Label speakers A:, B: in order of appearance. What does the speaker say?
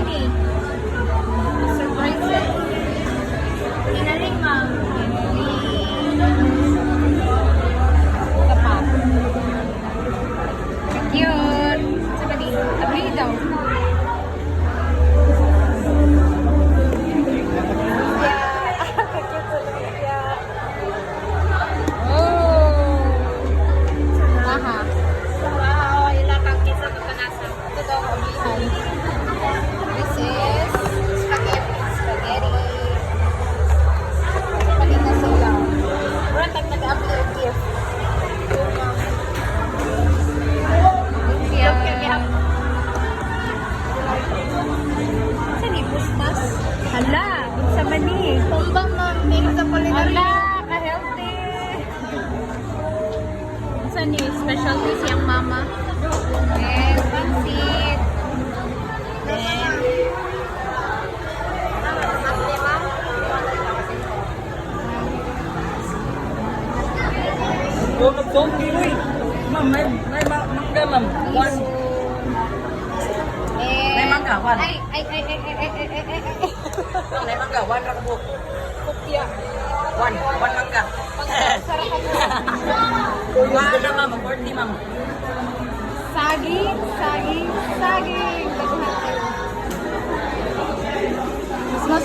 A: ni? Surprise. Inaling, ma'am. Kapat. Cute. Saan ba di? Abli daw. Hala, sa mani. Kumbang ma'am, may kapalit na rin. Hala, ka-healthy. Saan ni? Specialty siyang mama. And pansit. And
B: Oh, nag-phone kilo eh. Ma'am, may mangga, ma'am. One. May mangga, one.
A: Ay.
B: Ma'am, may mangga, one rakabok.
A: Kopya.
B: One mangga.
A: Sarap ako.
B: One na ma'am, 40 ma'am.
A: Saging. Baguhan kayo. Mas